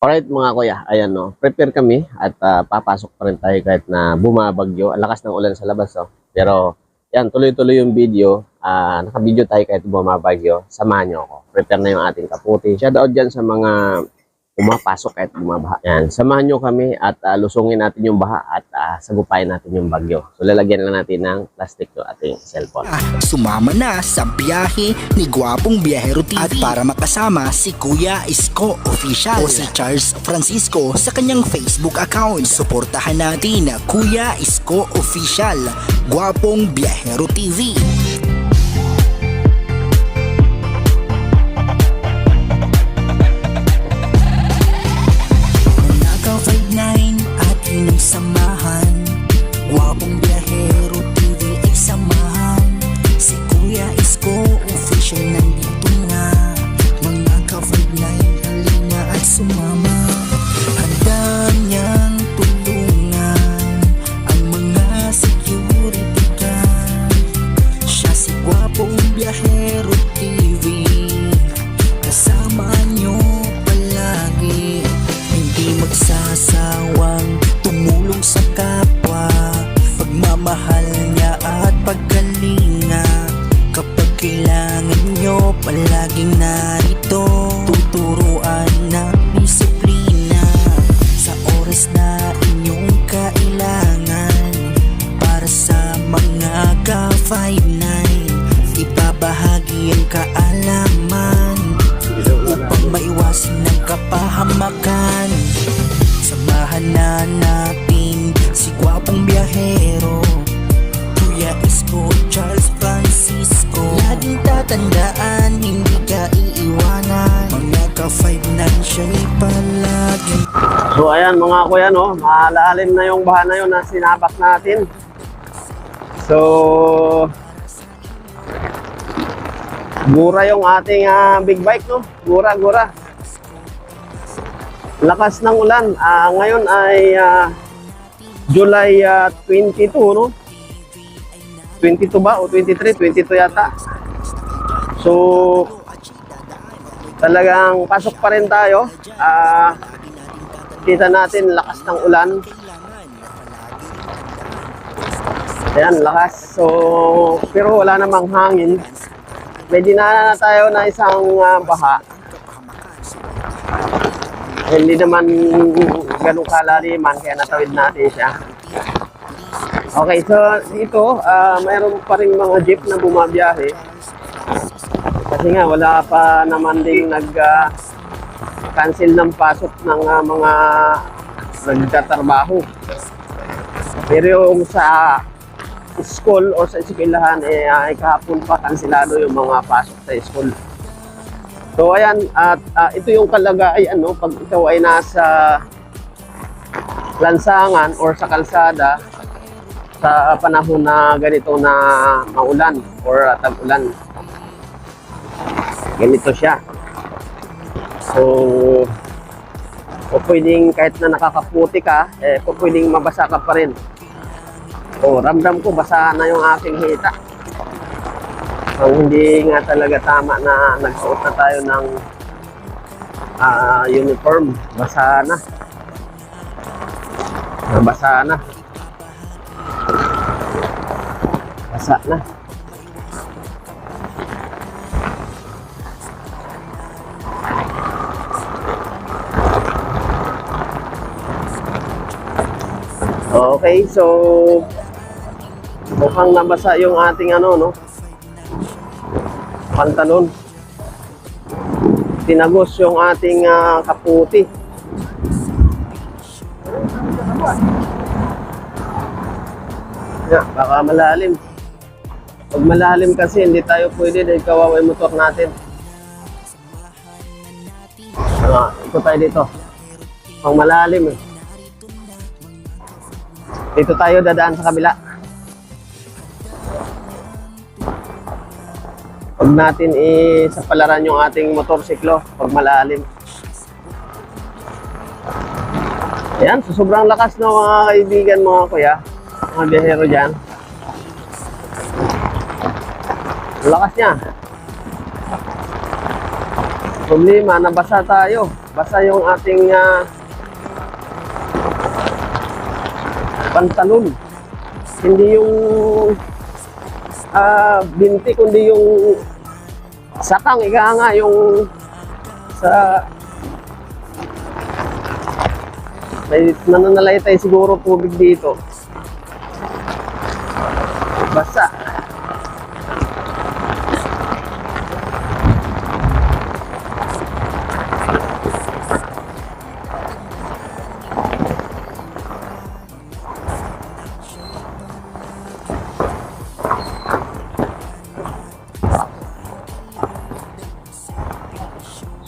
Alright mga kuya, ayan no, prepare kami at papasok pa rin tayo kahit na bumabagyo. Ang lakas ng ulan sa labas no. Pero yan, tuloy-tuloy yung video. Naka-video tayo kahit bumabagyo. Samahan nyo ako. Prepare na yung ating kaputi. Shoutout dyan sa mga pumapasok kahit bumabaha. Yan, samahan nyo kami at lusungin natin yung baha at sagupayin natin yung bagyo. So lalagyan lang natin ng plastic yung ating cellphone. Sumama na sa biyahe ni Gwapong Biyahero TV at para makasama si Kuya Isko Official o si Charles Francisco sa kanyang Facebook account. Suportahan natin Kuya Isko Official, Gwapong Biyahero TV. Ating samahan, Gwapong Biyahero TV ay samahan. Si Kuya Isko Official nandito na. Mga ka-5-9 halina at sumama. Handa niyang tulungan ang mga security guard. Siya si Gwapong Biyahero TV, kasama niyo palagi. Hindi magsasawang tumulong sa kapwa, pagmamahal niya at pagkalinga. Kapag kailangan nyo, palaging narito. Tuturuan ng disiplina sa oras na inyong kailangan. Para sa mga ka-5-9, ibabahagi ang kaalaman upang maiwasan ng kapahamakan. Samahan na natin si Gwapong Biyahero, Kuya Isko, Charles Francisco. Laging tatandaan, hindi ka iiwanan. Mga ka-5-9 siya'y palagi. So ayan mga kuya no, malalim na yung baha na yun na sinabak natin. So gura yung ating big bike no, gura. Lakas ng ulan. Ngayon ay July 22 no, 22 ba o 23, 22 yata. So talagang pasok pa rin tayo. Kita natin lakas ng ulan. Ayan, lakas. So pero wala namang hangin. May dinaanan na tayo na isang baha. Hindi naman ganun kalaliman kaya natawid natin siya. Okay, so dito mayroon pa rin mga jeep na bumabiyahe. Kasi nga wala pa naman ding nag-cancel ng pasok ng mga nagtatrabaho. Pero yung sa school o sa eskwelahan ay kahapon pa kansilado yung mga pasok sa school. So ayan, at ito yung kalagayan no, pag ikaw ay nasa lansangan or sa kalsada sa panahon na ganito na maulan or tag-ulan. Ganito siya. So pwedeng kahit na nakakaputi ka, pwedeng mabasa ka pa rin. Ramdam ko basa na yung aking hita. Kung hindi nga talaga tama na nagsuot na tayo ng uniform, basa na. Basa na. Basa na. Okay, so mukhang nabasa yung ating no, pantalon. Tinagos yung ating kaputi. Baka malalim. Pag malalim kasi hindi tayo pwede dahil kawawa yung motor natin. Ito tayo dito. Pag malalim dito tayo dadaan sa kabila. Pag natin isapalaran yung ating motorsiklo pag malalim. Ayan, so sobrang lakas no mga kaibigan, mga kuya, mga biyahero dyan. Lakas niya. Problema, nabasa tayo. basa yung ating pantalon. Hindi yung binti, kundi yung sakang, ika nga, yung sa may nananalaytay siguro tubig dito. Basa.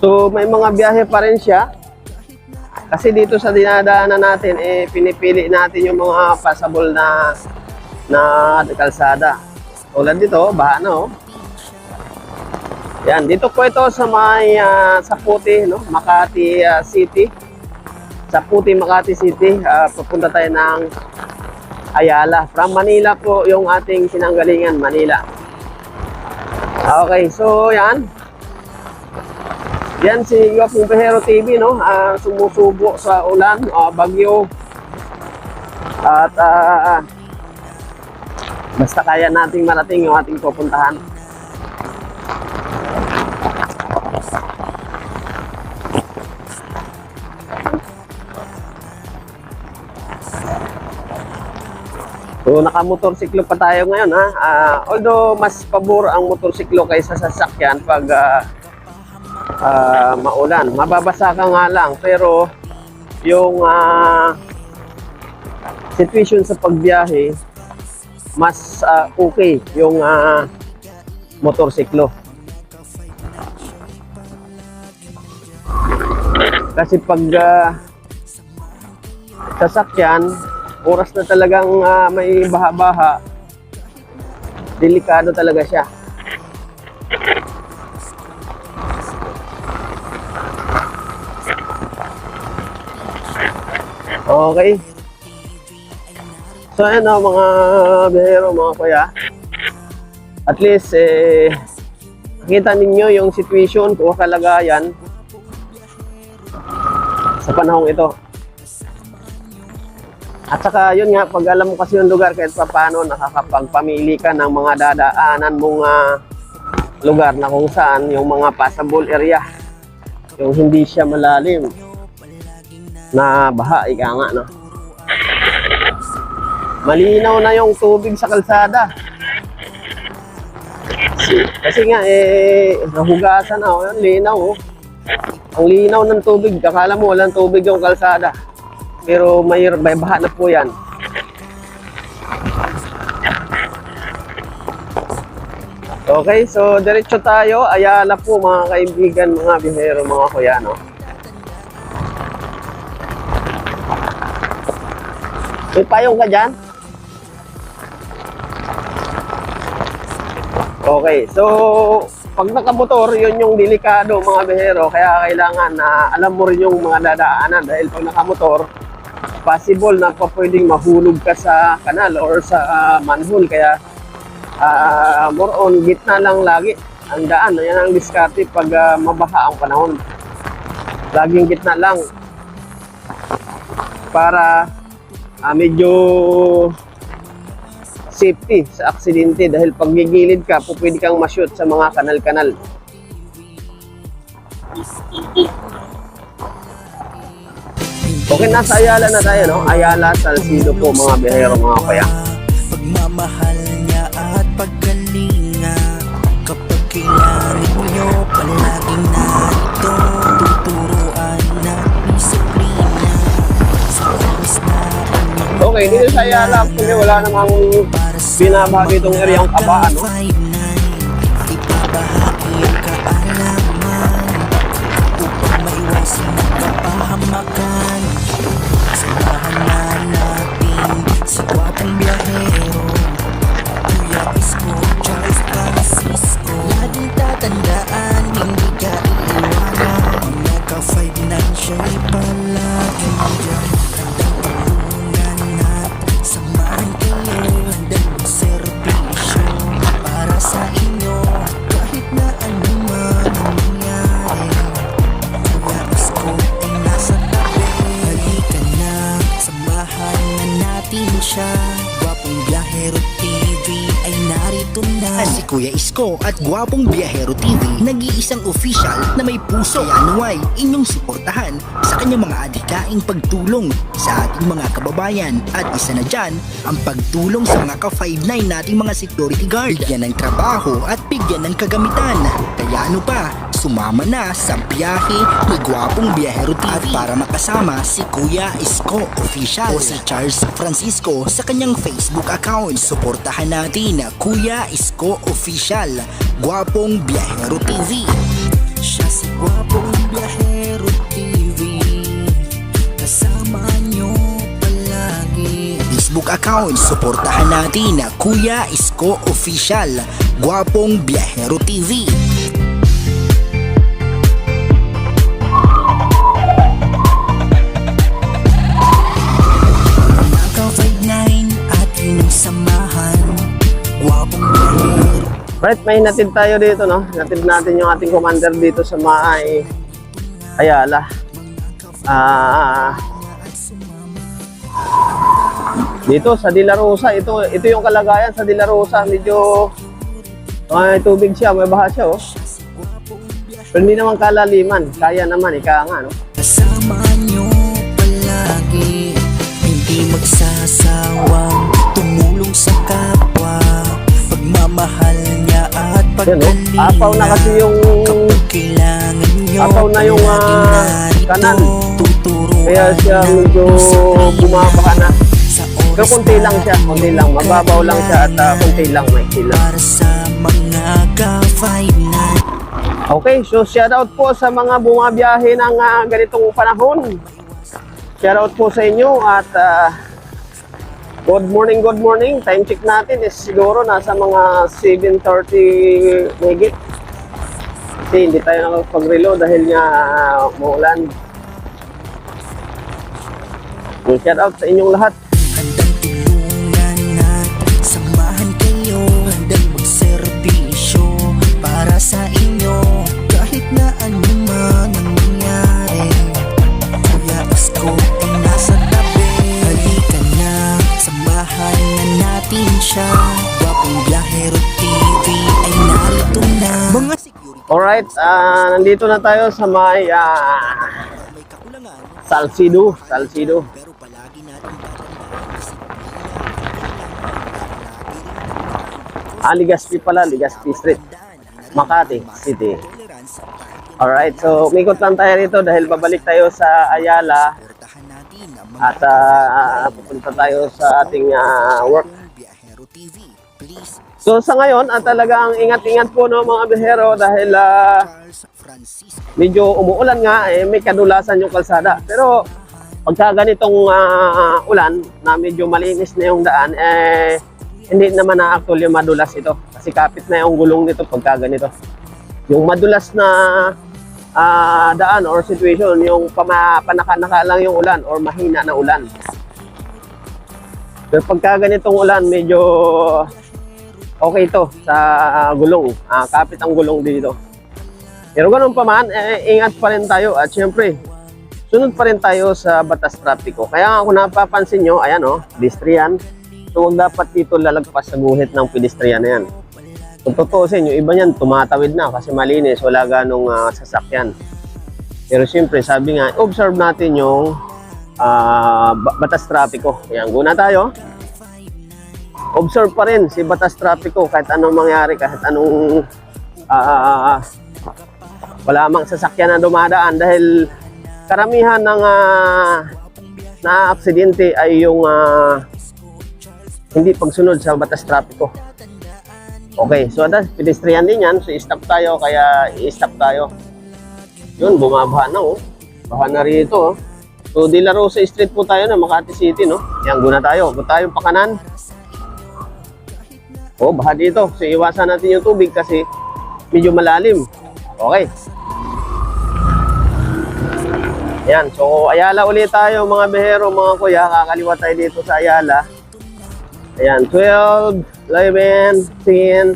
So may mga biyahe pa rin siya. Kasi dito sa dinadaanan natin, pinipili natin yung mga passable na kalsada. Tulad dito, baha na oh. Yan, dito po ito sa may sa Puti, no? Makati City. Sa Puti, Makati City, pupunta tayo ng Ayala. From Manila po yung ating sinanggalingan, Manila. Okay, so yan. Yan si Gwapong Biyahero TV, no? Sumusubo sa ulan, bagyo. At basta kaya nating marating yung ating pupuntahan. So nakamotorsiklo pa tayo ngayon, ha. Although mas pabor ang motorsiklo kaysa sa sasakyan pag maulan. Mababasa ka nga lang, pero yung situation sa pagbiyahe mas okay yung motorsiklo. Kasi pag sasakyan, oras na talagang may baha-baha, delikado talaga siya. Okay. So ayan mga biyahero, mga kuya. At least nakita ninyo yung situation o kalagayan sa panahong ito. At saka yun nga, pag alam mo kasi yung lugar kahit pa paano, nakakapagpamili ka ng mga dadaanan mong lugar na kung saan yung mga passable area, yung hindi siya malalim na baha, ika nga, no? Malinaw na yung tubig sa kalsada. Kasi nga, nahugasan na, oh, linaw, oh. Ang linaw ng tubig, akala mo walang tubig yung kalsada. Pero may baha na po yan. Okay, so diretso tayo. Ayala po mga kaibigan, mga biyahero, mga kuya, no? May payong ka dyan? Okay, so pag nakamotor, yun yung delikado mga biyahero. Kaya kailangan na alam mo rin yung mga dadaanan. Dahil pag nakamotor, possible na pa pwedeng mahulog ka sa kanal or sa manhole. Kaya more on gitna lang lagi ang daan. Yan ang diskarte pag mabaha ang panahon. Laging gitna lang para medyo safety sa aksidente, dahil pag gigilid ka, pwede kang ma-shoot sa mga kanal-kanal. Okay, nasa Ayala na tayo, no? Ayala, Salcido po mga biyahero, mga kuya. Pagmamahal niya at paggalinga, kapag kailangan niyo palaging narito, tuturuan na disiplina sa oras na Okay, dito sa Ayala, kasi wala namang binabahagi itong area ang Kabaan, no? Ibabahagi ang kaalaman upang maiwasan ang kapahamakan. Samahan na natin si Gwapong Biyahero, Kuya Isko, Charles Francisco. Laging tatandaan, hindi ka iiwanan. Nagka-financial palaging dyan. Handang tulungan at samahan kayo. Handang magserbisyo para sa inyo, kahit na anuman ang nangyari. Kuya Isko, siya, Gwapong Biyahero TV ay narito na. Si Kuya Isko at Gwapong Biyahero TV, nag-iisang official na may puso. Kaya nawa inyong suportahan sa kanyang mga adhikaing pagtulong sa ating mga kababayan. At isa na dyan, ang pagtulong sa mga ka-5'9 nating mga security guard. Bigyan ng trabaho at bigyan ng kagamitan. Kaya ano pa, sumama na sa biyahe ni Gwapong Biyahero TV. At para makasama si Kuya Isko Official o si Charles Francisco sa kanyang Facebook account, suportahan natin Kuya Isko Official, Gwapong Biyahero TV. Siya si Gwapong Biyahero TV, kasama nyo palagi. Facebook account, suportahan natin Kuya Isko Official, Gwapong Biyahero TV. Right, may natid tayo dito, no? Natid natin yung ating commander dito sa may Ayala. Dito sa De La Rosa, ito yung kalagayan sa De La Rosa. Medyo may tubig siya, may baha siya, oh. Pero hindi naman kalaliman, kaya naman, ika nga, no? Kasama nyo palagi, hindi magsasawang tumulong sa kapwa, pagmamahal niya at pagkalinga. Apaw na kasi yung kapag kailangan nyo, apaw na yung kanan. Tuturuan kaya siya medyo bumabaka na. Pero konti lang siya, konti lang. Mababaw lang siya at konti lang, may kila. Para sa mga ka-5'9. Okay, so shoutout po sa mga bumabiyahe ng ganitong panahon. Shoutout po sa inyo at good morning, good morning. Time check natin is siguro nasa mga 7:30 higit. Kasi hindi tayo nakapag-reload dahil nga maulan. Shoutout sa inyong lahat. Handang tulungan at samahan kayo, handang magserbisyo para sa inyo, kahit na anuman ang nangyari. Kuya Isko ay nasa tabi, halika na, samahan na natin siya. Gwapong Biyahero TV ay narito na. Mga security, Alright, nandito na tayo sa may may kakulangan, Salcido. pero palagi natin Legazpi pala, Legazpi Street, Makati City. Alright, so umikot lang tayo rito dahil babalik tayo sa Ayala at pupunta tayo sa ating work. So sa ngayon, talagang ingat-ingat po, no, mga biyahero dahil medyo umuulan nga, may kadulasan yung kalsada. Pero pagka ganitong ulan na medyo malinis na yung daan, hindi naman na-actually madulas ito. Kasi kapit na yung gulong nito pagka ganito. Yung madulas na daan or situation, yung panaka-naka lang yung ulan or mahina na ulan. Pero pagka ganitong ulan, medyo okay ito sa gulong. Kapit ang gulong dito. Pero ganun pa man, ingat pa rin tayo. At syempre, sunod pa rin tayo sa batas trapiko. Kaya kung napapansin nyo, ayan o, pedestrian. So huwag dapat dito lalagpas sa guhit ng pedestrian na yan. Kung tutuusin, yung iba niyan tumatawid na kasi malinis, wala ganong sasakyan. Pero syempre, sabi nga, observe natin yung batas trapiko. Ayan, guna tayo. Observe pa rin si batas trapiko kahit anong mangyari, kahit anong wala mang sasakyan na dumadaan dahil karamihan ng na aksidente ay yung hindi pagsunod sa batas trapiko. Okay, so pedestrian din yan, so stop tayo, kaya i-stop tayo. Yun, bumabaha na, oh. Baha na rito, oh. So De La Rosa Street po tayo na Makati City, no? Yan, guna tayo. Kung tayo pa kanan. Oh, baha dito. So iwasan natin yung tubig kasi medyo malalim. Okay. Yan, so Ayala ulit tayo, mga biyahero, mga kuya. Kakaliwa tayo dito sa Ayala. Ayan, 12, 11, 10,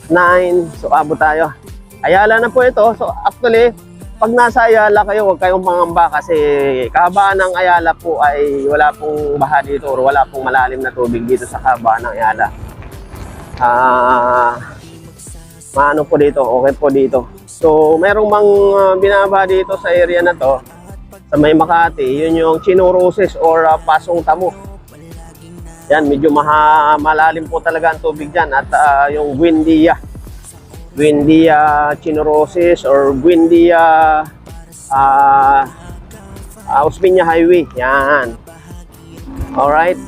9. So abot tayo. Ayala na po ito. So actually, pag nasa Ayala kayo, huwag kayong mangamba kasi kahabaan ng Ayala po ay wala pong baha dito or wala pong malalim na tubig dito sa kahabaan ng Ayala. Maano po dito, okay po dito. So, merong binaba dito sa area na to, sa may Makati, yun yung Chinorosis or Pasong Tamo. Yan, medyo malalim po talaga ang tubig dyan. At yung Buendia Chinorosis or Buendia Osmeña Highway. Yan. Alright.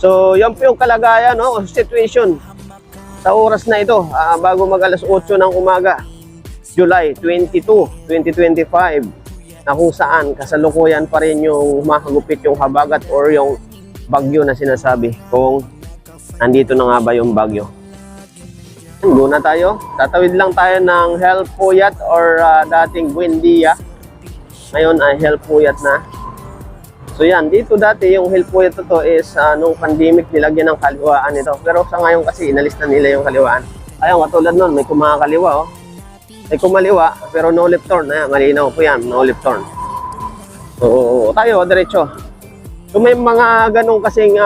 So, yan po yung kalagayan, no? Situation sa oras na ito, bago mag alas 8 ng umaga, July 22, 2025, na kung saan kasalukuyan pa rin yung makagupit yung habagat or yung bagyo na sinasabi, kung nandito na nga ba yung bagyo. Go na tayo. Tatawid lang tayo ng Helpuyat or dating Buendia. Ngayon ay Helpuyat na. So yan, dito dati yung Helpuyat to is nung pandemic nilagyan ng kaliwaan ito. Pero sa ngayon kasi inalis na nila yung kaliwaan. Ayun, katulad nun, may kumakaliwa oh. May kumaliwa pero no left turn. Ayan, malinaw po yan, no left turn. So tayo, diretso. So may mga ganong kasing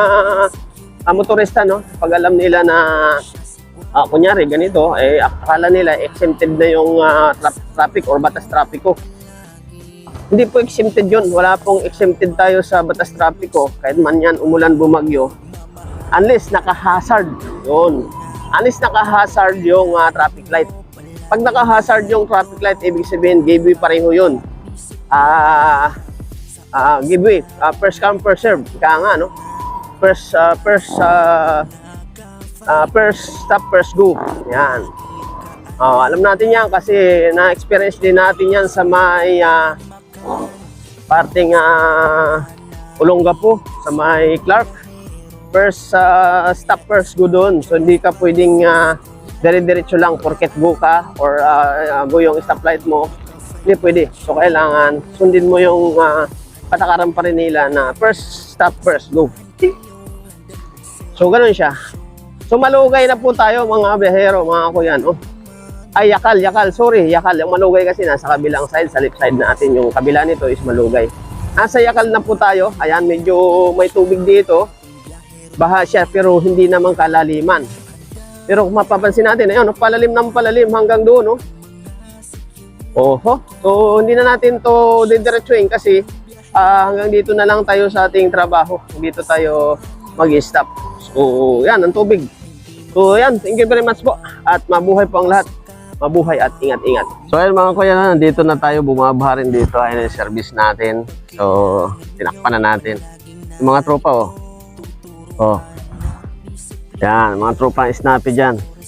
motorista, no? Pag alam nila na kunyari ganito, akala nila exempted na yung traffic or batas trapiko. Hindi po exempted yun. Wala pong exempted tayo sa batas trapiko. Kahit man yan, umulan, bumagyo. Unless naka-hazard. Yun. Unless naka-hazard yung traffic light. Pag naka-hazard yung traffic light, ibig sabihin, giveaway pareho yun. Giveaway. First come, first serve. Kaya nga, no? First stop, first go. Yan. Alam natin yan kasi na-experience din natin yan sa may parting Olongapo, sa may Clark. First stop, first go doon. So hindi ka pwedeng dire-diretso lang porket go ka or go yung stoplight mo. Hindi pwede. So kailangan sundin mo yung patakaran pa rin nila na first stop, first go. So ganoon siya. So malugay na po tayo mga biyahero, mga kuyan. Ay, Yakal. Sorry, Yakal. Yung malugay kasi nasa kabilang side, sa left side natin. Yung kabila nito is malugay. Nasa Yakal na po tayo. Ayan, medyo may tubig dito. Baha siya, pero hindi naman kalaliman. Pero kung mapapansin natin, ayun, palalim ng palalim hanggang doon, no? Oho. So, hindi na natin to didiretsuin kasi hanggang dito na lang tayo sa ating trabaho. Dito tayo mag-stop. So, yan, ang tubig. So, yan. Thank you very much po. At mabuhay po ang lahat. Mabuhay at ingat-ingat. So ayun mga kuya, nandito na tayo, bumabaha rin dito. Ayun yung service natin. So tinakpan na natin. Yung mga tropa oh. Yan, mga tropa snappy dyan.